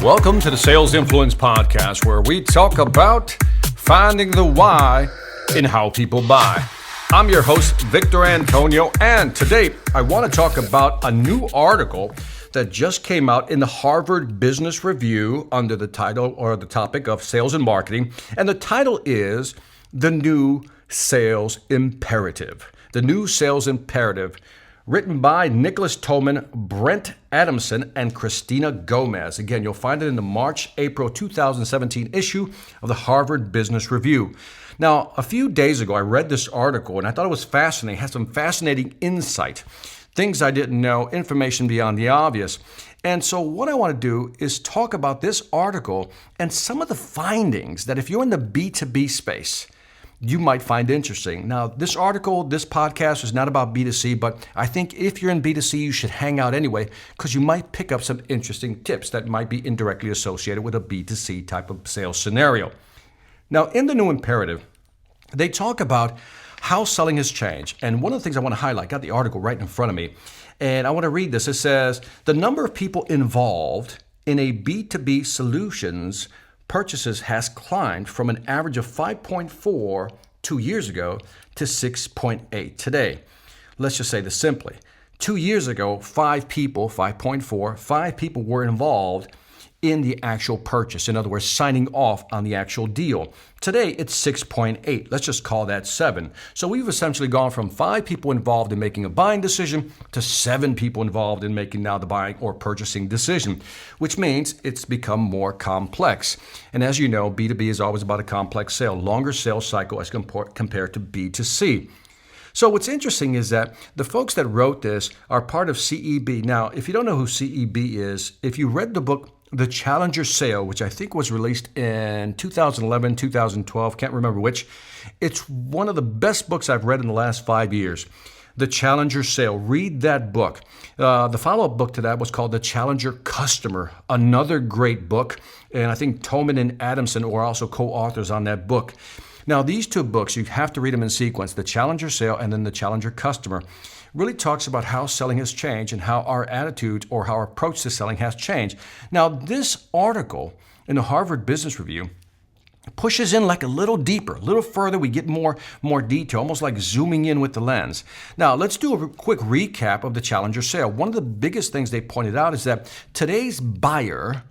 Welcome to the Sales Influence Podcast, where we talk about finding the why in how people buy. I'm your host, Victor Antonio, and today I want to talk about a new article that just came out in the Harvard Business Review under the title or the topic of sales and marketing. And the title is The New Sales Imperative. The New Sales Imperative, written by Nicholas Toman, Brent Adamson, and Christina Gomez. Again, you'll find it in the March-April 2017 issue of the Harvard Business Review. Now, a few days ago, I read this article, and I thought it was fascinating. It had some fascinating insight, things I didn't know, information beyond the obvious. And so what I want to do is talk about this article and some of the findings that if you're in the B2B space, you might find interesting. Now, this article, this podcast is not about B2C, but I think if you're in B2C, you should hang out anyway, because you might pick up some interesting tips that might be indirectly associated with a B2C type of sales scenario. Now, in the new imperative, they talk about how selling has changed. And one of the things I want to highlight, got the article right in front of me, and I want to read this. It says, the number of people involved in a B2B solutions purchases has climbed from an average of 5.4 2 years ago to 6.8 today. Let's just say this simply. 2 years ago, 5 people were involved in the actual purchase. In other words, signing off on the actual deal. Today, it's 6.8. Let's just call that 7. So we've essentially gone from 5 people involved in making a buying decision to 7 people involved in making now the buying or purchasing decision, which means it's become more complex. And as you know, B2B is always about a complex sale, longer sales cycle as compared to B2C. So what's interesting is that the folks that wrote this are part of CEB. Now, if you don't know who CEB is, if you read the book The Challenger Sale, which I think was released in 2011, 2012, can't remember which. It's one of the best books I've read in the last 5 years. The Challenger Sale. Read that book. The follow-up book to that was called The Challenger Customer, another great book. And I think Toman and Adamson are also co-authors on that book. Now, these two books, you have to read them in sequence, The Challenger Sale and then The Challenger Customer, really talks about how selling has changed and how our attitude or how our approach to selling has changed. Now, this article in the Harvard Business Review pushes in like a little deeper, a little further. We get more detail, almost like zooming in with the lens. Now, let's do a quick recap of the Challenger Sale. One of the biggest things they pointed out is that today's buyer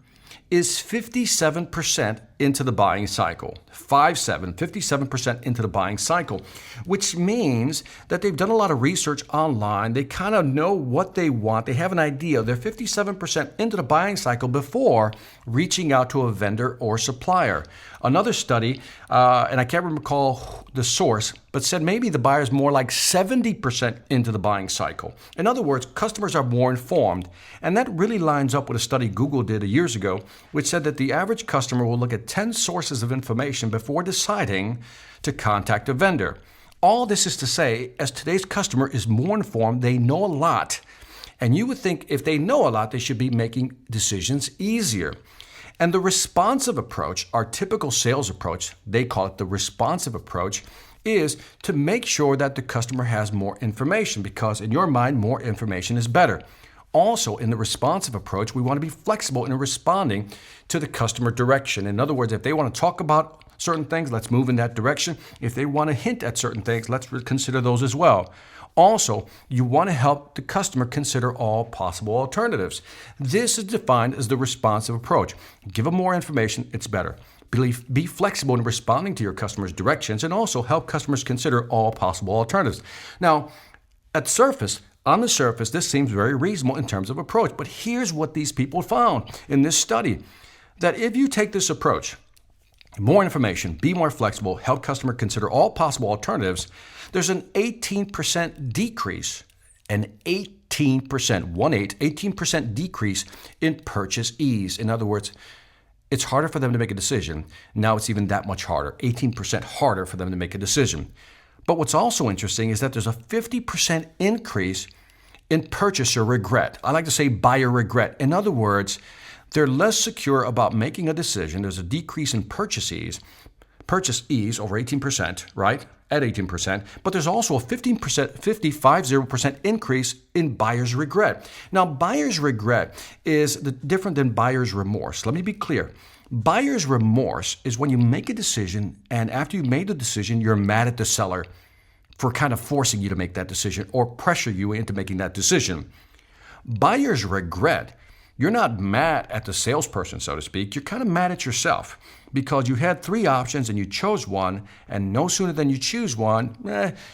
is 57% into the buying cycle. 57% into the buying cycle, which means that they've done a lot of research online. They kind of know what they want. They have an idea. They're 57% into the buying cycle before reaching out to a vendor or supplier. Another study, and I can't recall the source, but said maybe the buyer is more like 70% into the buying cycle. In other words, customers are more informed. And that really lines up with a study Google did years ago, which said that the average customer will look at 10 sources of information before deciding to contact a vendor. All this is to say, as today's customer is more informed, they know a lot. And you would think if they know a lot, they should be making decisions easier. And the responsive approach, our typical sales approach, they call it the responsive approach, is to make sure that the customer has more information because in your mind, more information is better. Also, in the responsive approach, we want to be flexible in responding to the customer direction. In other words, if they want to talk about certain things, let's move in that direction. If they want to hint at certain things, let's consider those as well. Also, you want to help the customer consider all possible alternatives. This is defined as the responsive approach. Give them more information, it's better. Be flexible in responding to your customers' directions and also help customers consider all possible alternatives. Now, on the surface, this seems very reasonable in terms of approach, but here's what these people found in this study, that if you take this approach, more information, be more flexible, help customer consider all possible alternatives, there's an 18% decrease, an 18% decrease in purchase ease. In other words, it's harder for them to make a decision. Now it's even that much harder, 18% harder for them to make a decision. But what's also interesting is that there's a 50% increase in purchaser regret. I like to say buyer regret. In other words, they're less secure about making a decision. There's a decrease in purchase ease over 18%, right? at 18%, but there's also a 50% increase in buyer's regret. Now, buyer's regret is different than buyer's remorse. Let me be clear. Buyer's remorse is when you make a decision, and after you made the decision, you're mad at the seller for kind of forcing you to make that decision or pressure you into making that decision. Buyer's regret, you're not mad at the salesperson, so to speak. You're kind of mad at yourself because you had 3 options and you chose one, and no sooner than you choose one,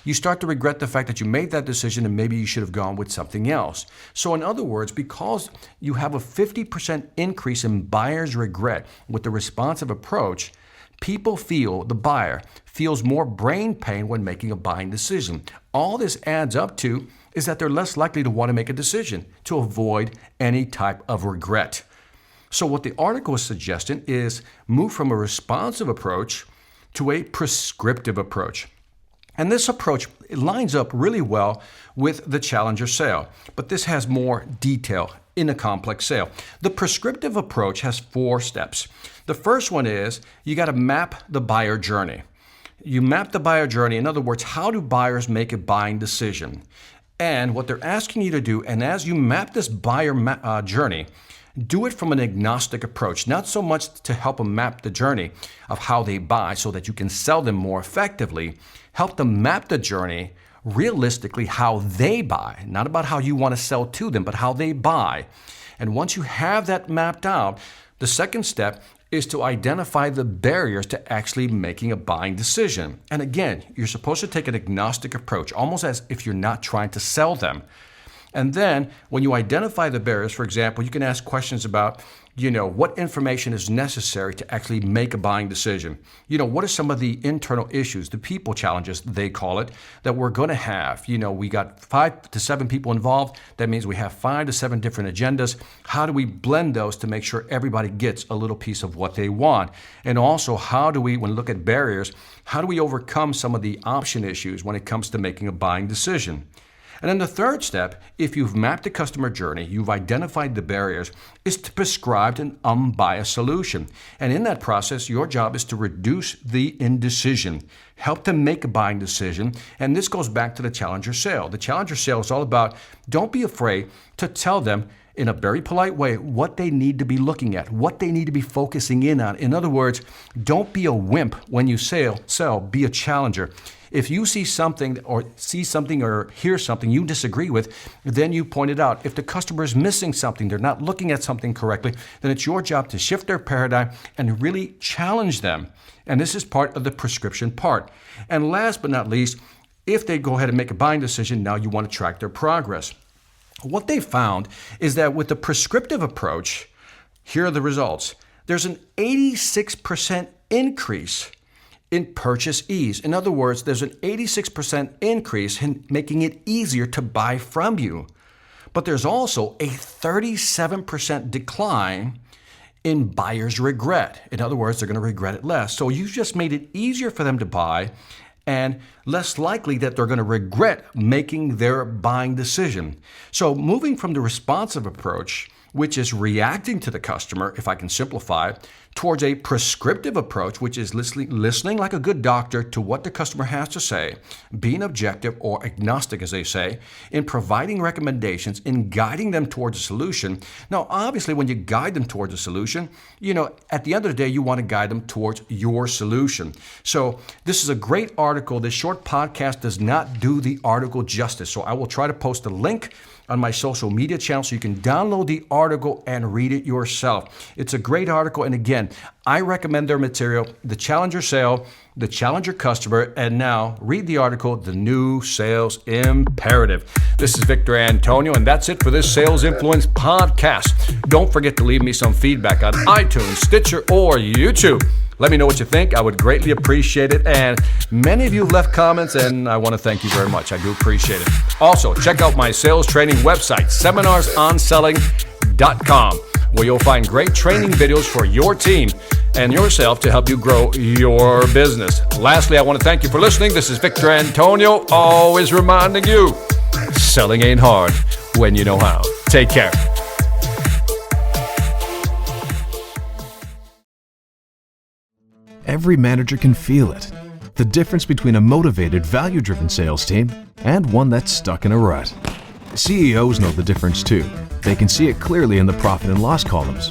you start to regret the fact that you made that decision and maybe you should have gone with something else. So in other words, because you have a 50% increase in buyer's regret with the responsive approach, the buyer feels more brain pain when making a buying decision. All this adds up to is that they're less likely to want to make a decision to avoid any type of regret. So what the article is suggesting is move from a responsive approach to a prescriptive approach. And this approach lines up really well with the challenger sale, but this has more detail in a complex sale. The prescriptive approach has 4 steps. The first one is you got to map the buyer journey. You map the buyer journey. In other words, how do buyers make a buying decision? And what they're asking you to do, and as you map this buyer journey, do it from an agnostic approach, not so much to help them map the journey of how they buy so that you can sell them more effectively. Help them map the journey realistically how they buy, not about how you want to sell to them, but how they buy. And once you have that mapped out, the second step is to identify the barriers to actually making a buying decision. And again, you're supposed to take an agnostic approach, almost as if you're not trying to sell them. And then when you identify the barriers, for example, you can ask questions about, what information is necessary to actually make a buying decision? What are some of the internal issues, the people challenges, they call it, that we're going to have? We got 5 to 7 people involved. That means we have 5 to 7 different agendas. How do we blend those to make sure everybody gets a little piece of what they want? And also, how do we, when we look at barriers, how do we overcome some of the option issues when it comes to making a buying decision? And then the third step, if you've mapped the customer journey, you've identified the barriers, is to prescribe an unbiased solution. And in that process, your job is to reduce the indecision, help them make a buying decision. And this goes back to the challenger sale. The challenger sale is all about, don't be afraid to tell them in a very polite way what they need to be looking at, what they need to be focusing in on. In other words, don't be a wimp when you sell, be a challenger. If you see something or hear something you disagree with, then you point it out. If the customer is missing something, they're not looking at something correctly, then it's your job to shift their paradigm and really challenge them. And this is part of the prescription part. And last but not least, if they go ahead and make a buying decision, now you want to track their progress. What they found is that with the prescriptive approach, here are the results. There's an 86% increase in purchase ease. In other words, there's an 86% increase in making it easier to buy from you. But there's also a 37% decline in buyer's regret. In other words, they're going to regret it less. So you just made it easier for them to buy and less likely that they're going to regret making their buying decision. So moving from the responsive approach, which is reacting to the customer, if I can simplify, towards a prescriptive approach, which is listening like a good doctor to what the customer has to say, being objective or agnostic, as they say, in providing recommendations, in guiding them towards a solution. Now, obviously, when you guide them towards a solution, at the end of the day, you want to guide them towards your solution. So this is a great article. This short podcast does not do the article justice. So I will try to post a link on my social media channel so you can download the article and read it yourself. It's a great article. And again, I recommend their material, The Challenger Sale, The Challenger Customer, and now read the article, The New Sales Imperative. This is Victor Antonio, and that's it for this Sales Influence podcast. Don't forget to leave me some feedback on iTunes, Stitcher, or YouTube. Let me know what you think. I would greatly appreciate it. And many of you have left comments, and I want to thank you very much. I do appreciate it. Also, check out my sales training website, seminarsonselling.com, where you'll find great training videos for your team and yourself to help you grow your business. Lastly, I want to thank you for listening. This is Victor Antonio, always reminding you, selling ain't hard when you know how. Take care. Every manager can feel it. The difference between a motivated, value-driven sales team and one that's stuck in a rut. CEOs know the difference too. They can see it clearly in the profit and loss columns.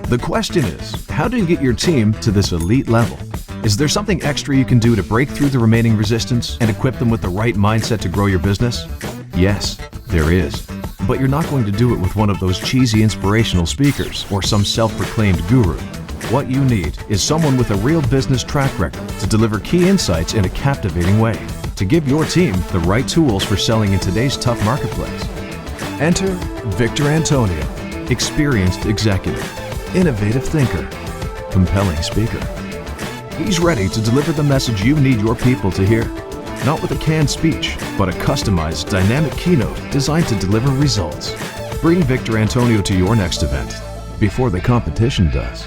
The question is, how do you get your team to this elite level? Is there something extra you can do to break through the remaining resistance and equip them with the right mindset to grow your business? Yes, there is. But you're not going to do it with one of those cheesy inspirational speakers or some self-proclaimed guru. What you need is someone with a real business track record to deliver key insights in a captivating way, to give your team the right tools for selling in today's tough marketplace. Enter Victor Antonio, experienced executive, innovative thinker, compelling speaker. He's ready to deliver the message you need your people to hear, not with a canned speech, but a customized, dynamic keynote designed to deliver results. Bring Victor Antonio to your next event before the competition does.